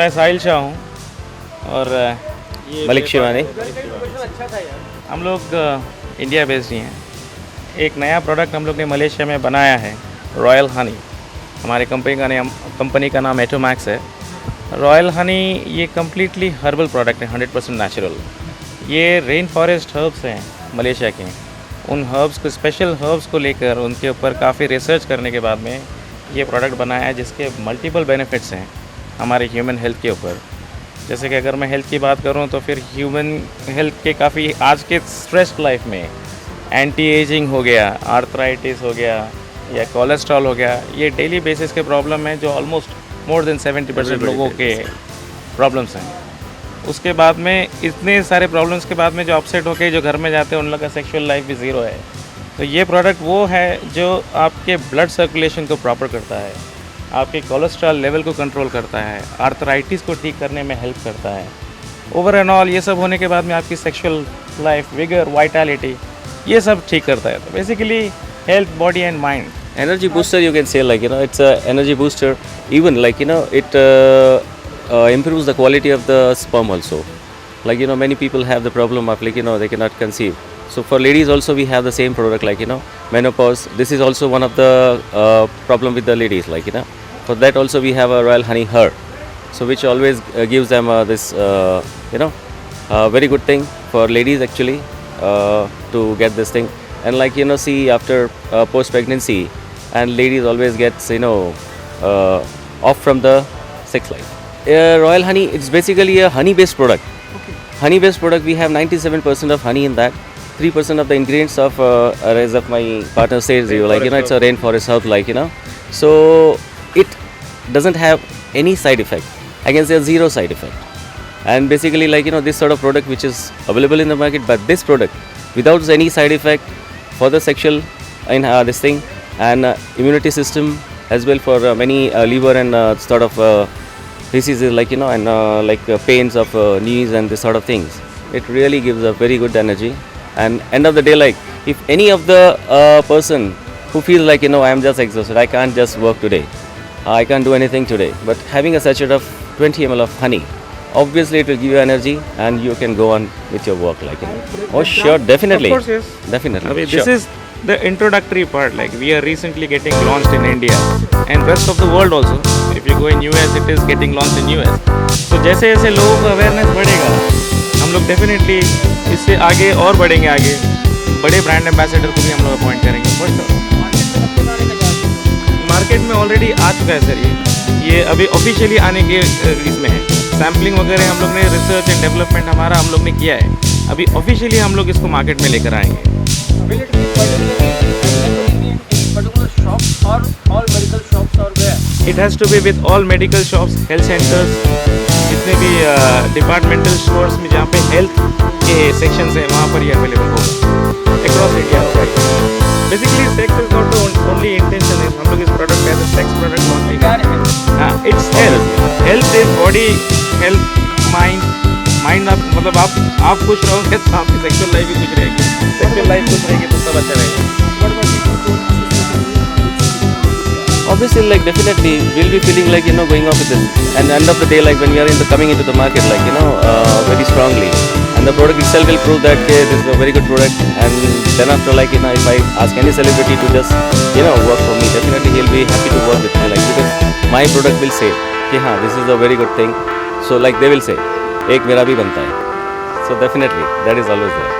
मैं साहिल शाह हूँ और मलिक शिवानी। हम लोग इंडिया बेस्ड ही हैं। एक नया प्रोडक्ट हम लोग ने मलेशिया में बनाया है, रॉयल हनी। हमारी कंपनी का नाम एटोमैक्स है। रॉयल हनी ये कम्प्लीटली हर्बल प्रोडक्ट है, 100% नेचुरल। ये रेन फॉरेस्ट हर्ब्स हैं मलेशिया के। उन हर्ब्स को, स्पेशल हर्ब्स को लेकर उनके ऊपर काफ़ी रिसर्च करने के बाद में ये प्रोडक्ट बनाया है, जिसके मल्टीपल बेनिफिट्स हैं हमारे ह्यूमन हेल्थ के ऊपर। जैसे कि अगर मैं हेल्थ की बात करूं तो फिर ह्यूमन हेल्थ के काफ़ी आज के स्ट्रेस्ड लाइफ में एंटी एजिंग हो गया, आर्थराइटिस हो गया या कोलेस्ट्रॉल हो गया, ये डेली बेसिस के प्रॉब्लम हैं जो ऑलमोस्ट मोर देन 70% लोगों के प्रॉब्लम्स हैं। उसके बाद में इतने सारे प्रॉब्लम्स के बाद में जो अपसेट होके जो घर में जाते हैं उन लोग का सेक्सुअल लाइफ भी ज़ीरो है। तो ये प्रोडक्ट वो है जो आपके ब्लड सर्कुलेशन को प्रॉपर करता है, आपके कोलेस्ट्रॉल लेवल को कंट्रोल करता है, आर्थराइटिस को ठीक करने में हेल्प करता है। ओवर एंड ऑल ये सब होने के बाद में आपकी सेक्सुअल लाइफ, विगर, वाइटैलिटी, ये सब ठीक करता है। तो basically health, body and mind. Energy booster, you can say, like, it's a energy booster. Even, like, it improves the quality of the sperm also. Like, many people have the problem of, like, they cannot conceive. So for ladies also we have the same product, like, menopause. This is also one of the problem with the ladies, like, for that also we have a Royal Honey Her, so which always gives them this very good thing for ladies actually to get this thing. And, like, see, after post pregnancy, and ladies always gets off from the sex life. Royal Honey, it's basically a honey based product. Honey based product, we have 97% of honey in that. 3% of the ingredients of as of my partner says, like, it's a rainforest herb, like, so it doesn't have any side effect. I can say zero side effect. And basically, like, this sort of product which is available in the market, but this product without any side effect for the sexual in this thing, and immunity system as well for many liver and sort of diseases, like, and like pains of knees and this sort of things. It really gives a very good energy. And end of the day, like, if any of the person who feels like, I am just exhausted, I can't just work today, I can't do anything today, but having a sachet of 20 ml of honey, obviously it will give you energy and you can go on with your work, like, Oh sure, definitely. Of course, yes. Definitely. I mean, sure. this is the introductory part. Like, we are recently getting launched in India and rest of the world also. If you go in US, it is getting launched in US. So जैसे जैसे लोगों को awareness बढ़ेगा, हम लोग definitely इससे आगे और बढ़ेंगे। आगे बड़े ब्रांड एम्बेसडर को भी हम लोग अपॉइंट करेंगे। मार्केट में ऑलरेडी आ चुका है सर। ये अभी ऑफिशियली आने के इसमें है। सैम्पलिंग वगैरह हम लोग ने, रिसर्च एंड डेवलपमेंट हमारा हम लोग ने किया है। अभी ऑफिशियली हम लोग इसको मार्केट में लेकर आएंगे। It has to be with all medical shops, health centers, जितने भी डिपार्टमेंटल स्टोर्स में जहाँ पे हेल्थ के सेक्शंस हैं वहाँ पर ये अवेलेबल होगा। Across India होगा। Basically, sex is not the only intention. है हम लोग इस product as a sex product launch करेंगे। हाँ, it's health. Health is body, health, mind. Mind आप मतलब आप खुश रहोगे तो आपकी सेक्सुअल लाइफ भी खुश रहेगी। सेक्सुअल लाइफ खुश रहेगी तो सब अच्छा रहेगा। Obviously, like, definitely we'll be feeling like, going off with this. And end of the day, like, when we are coming into the market, like, very strongly, and the product itself will prove that this is a very good product. And then after, like, if I ask any celebrity to just work for me, definitely he'll be happy to work with me, like, because my product will say कि हाँ, this is a very good thing. So, like, they will say एक मेरा भी बनता है। So definitely that is always there.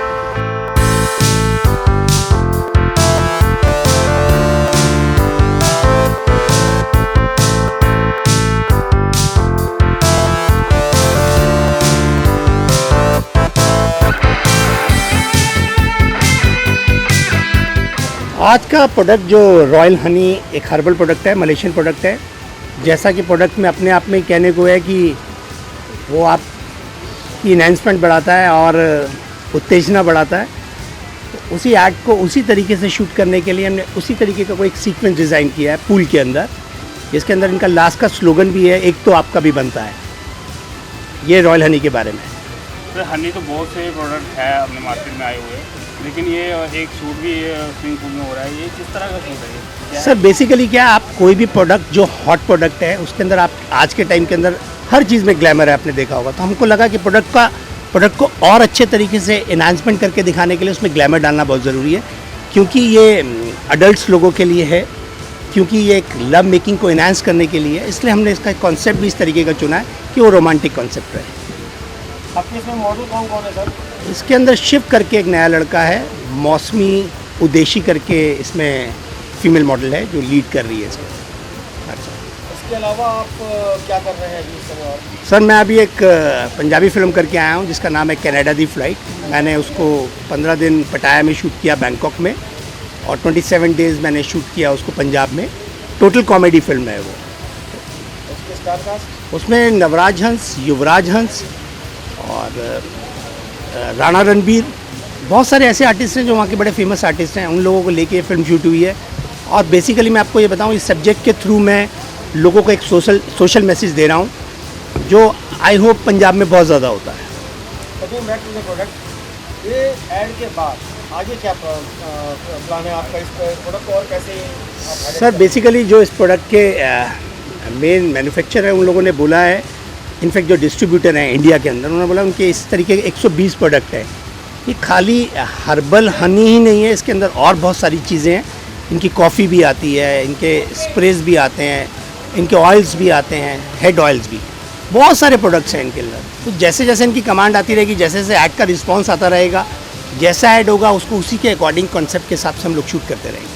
आज का product जो रॉयल हनी एक हर्बल प्रोडक्ट है, मलेशियन प्रोडक्ट है। जैसा कि प्रोडक्ट में अपने आप में कहने को है कि वो आप की इन्हेंसमेंट बढ़ाता है और उत्तेजना बढ़ाता है। तो उसी ऐड को उसी तरीके से शूट करने के लिए हमने उसी तरीके का कोई एक सीक्वेंस डिज़ाइन किया है पूल के अंदर, जिसके अंदर इनका लास्ट का स्लोगन भी है, एक तो आपका भी बनता है। ये रॉयल हनी के बारे में। तो हनी तो बहुत से प्रोडक्ट है अपने मार्केट में आए हुए, लेकिन ये एक शूट भी स्विमिंग पूल में हो रहा है, ये किस तरह का शूट है ये? सर बेसिकली क्या आप कोई भी प्रोडक्ट जो हॉट प्रोडक्ट है उसके अंदर आप आज के टाइम के अंदर हर चीज़ में ग्लैमर है, आपने देखा होगा। तो हमको लगा कि प्रोडक्ट को और अच्छे तरीके से एनहांसमेंट करके दिखाने के लिए उसमें ग्लैमर डालना बहुत ज़रूरी है, क्योंकि ये अडल्ट्स लोगों के लिए है, क्योंकि ये एक लव मेकिंग को एनहांस करने के लिए है। इसलिए हमने इसका कॉन्सेप्ट भी इस तरीके का चुना है कि वो रोमांटिक कॉन्सेप्ट रहे। आपके इसमें मॉडल कौन कौन है सर? इसके अंदर शिव करके एक नया लड़का है, मौसमी उदेशी करके इसमें फीमेल मॉडल है जो लीड कर रही है इसको। अच्छा, इसके अलावा आप क्या कर रहे हैं अभी इस समय और? सर मैं अभी एक पंजाबी फिल्म करके आया हूँ जिसका नाम है कनाडा दी फ्लाइट। मैंने उसको 15 दिन पटाया में शूट किया बैंकॉक में, और 27 डेज़ मैंने शूट किया उसको पंजाब में। टोटल कॉमेडी फिल्म है वो। उसके स्टार कास्ट? उसमें नवराज हंस, युवराज हंस और राणा रणबीर, बहुत सारे ऐसे आर्टिस्ट हैं जो वहाँ के बड़े फेमस आर्टिस्ट हैं, उन लोगों को लेके ये फिल्म शूट हुई है। और बेसिकली मैं आपको ये बताऊँ, इस सब्जेक्ट के थ्रू मैं लोगों को एक सोशल मैसेज दे रहा हूँ जो आई होप पंजाब में बहुत ज़्यादा होता है। Coming back to the product, ये ऐड के बाद आगे क्या प्लान है आपका इस प्रोडक्ट को और कैसे आप सर बेसिकली जो इस प्रोडक्ट के मेन मैन्युफैक्चरर है उन लोगों ने बोला है, इनफैक्ट जो डिस्ट्रीब्यूटर हैं इंडिया के अंदर, उन्होंने बोला उनके इस तरीके के 120 प्रोडक्ट है। ये खाली हर्बल हनी ही नहीं है, इसके अंदर और बहुत सारी चीज़ें हैं। इनकी कॉफ़ी भी आती है, इनके स्प्रेज भी आते हैं, इनके ऑयल्स भी आते हैं, हेड ऑयल्स भी, बहुत सारे प्रोडक्ट्स हैं इनके अंदर। तो जैसे जैसे इनकी कमांड आती रहेगी, जैसे जैसे ऐड का रिस्पॉन्स आता रहेगा, जैसा ऐड होगा उसको उसी के अकॉर्डिंग कॉन्सेप्ट के हिसाब से हम लोग शूट करते रहेंगे।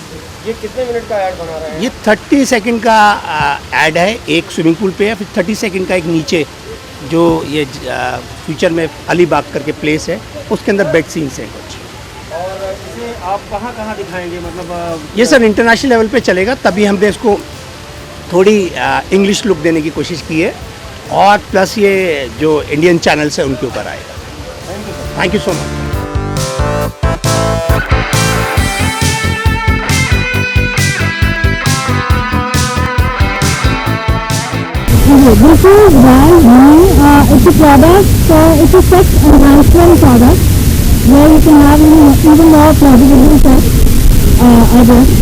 ये कितने मिनट का ऐड बना रहे हैं? ये 30 सेकंड का ऐड है, एक स्विमिंग पूल पे है, फिर 30 सेकंड का एक नीचे जो ये फ्यूचर में अलीबाग करके प्लेस है उसके अंदर बेड सीन्स हैं कुछ। और इसे आप कहाँ कहाँ दिखाएंगे, मतलब ये सर इंटरनेशनल लेवल पे चलेगा, तभी हमने इसको थोड़ी इंग्लिश लुक देने की कोशिश की है, और प्लस ये जो इंडियन चैनल्स है उनके ऊपर आएगा। Thank you so much. This is Wild Honey. It's a product, it's a sex enhancement product where you can have even more pleasurable sex.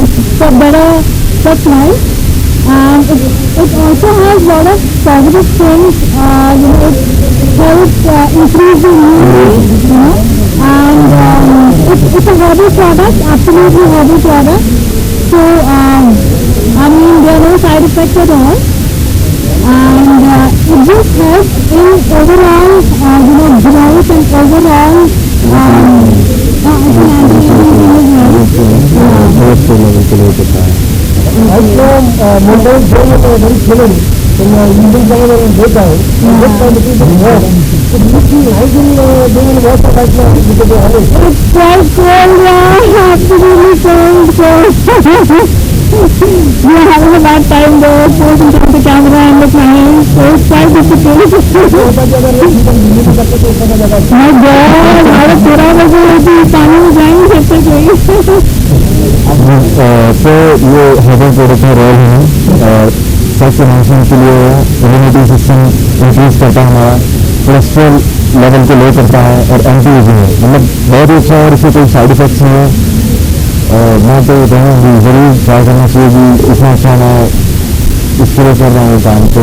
It's for better sex life, and it also has a lot of positive things. It helps increase the immunity, and it's a herbal product, absolutely herbal product. So I mean there are no side effects at all. And it just helps in overall, growth and overall, it's quite cold, yeah, absolutely cold, so we are having a bad time though, posing to the camera and look my hands, so it's quite difficult. My God, हमारे पूरा बजे पानी में जाएंगे जब तक नहीं। तो ये हेडर प्रोडक्ट है रॉयल हनी, सेक्स एनहांसमेंट के लिए इम्यूनिटी सिस्टम इंक्रीज करता है, हमारा कोलेस्ट्रॉल लेवल को लो करता है, और एंटी एजिंग है, मतलब बहुत ही अच्छा है, और इससे कोई साइड इफेक्ट्स नहीं है। मैं तो कहूँगी ज़रूर ट्राई करना चाहिए कि इतना अच्छा मैं इस तरह कर रहा हूँ काम, तो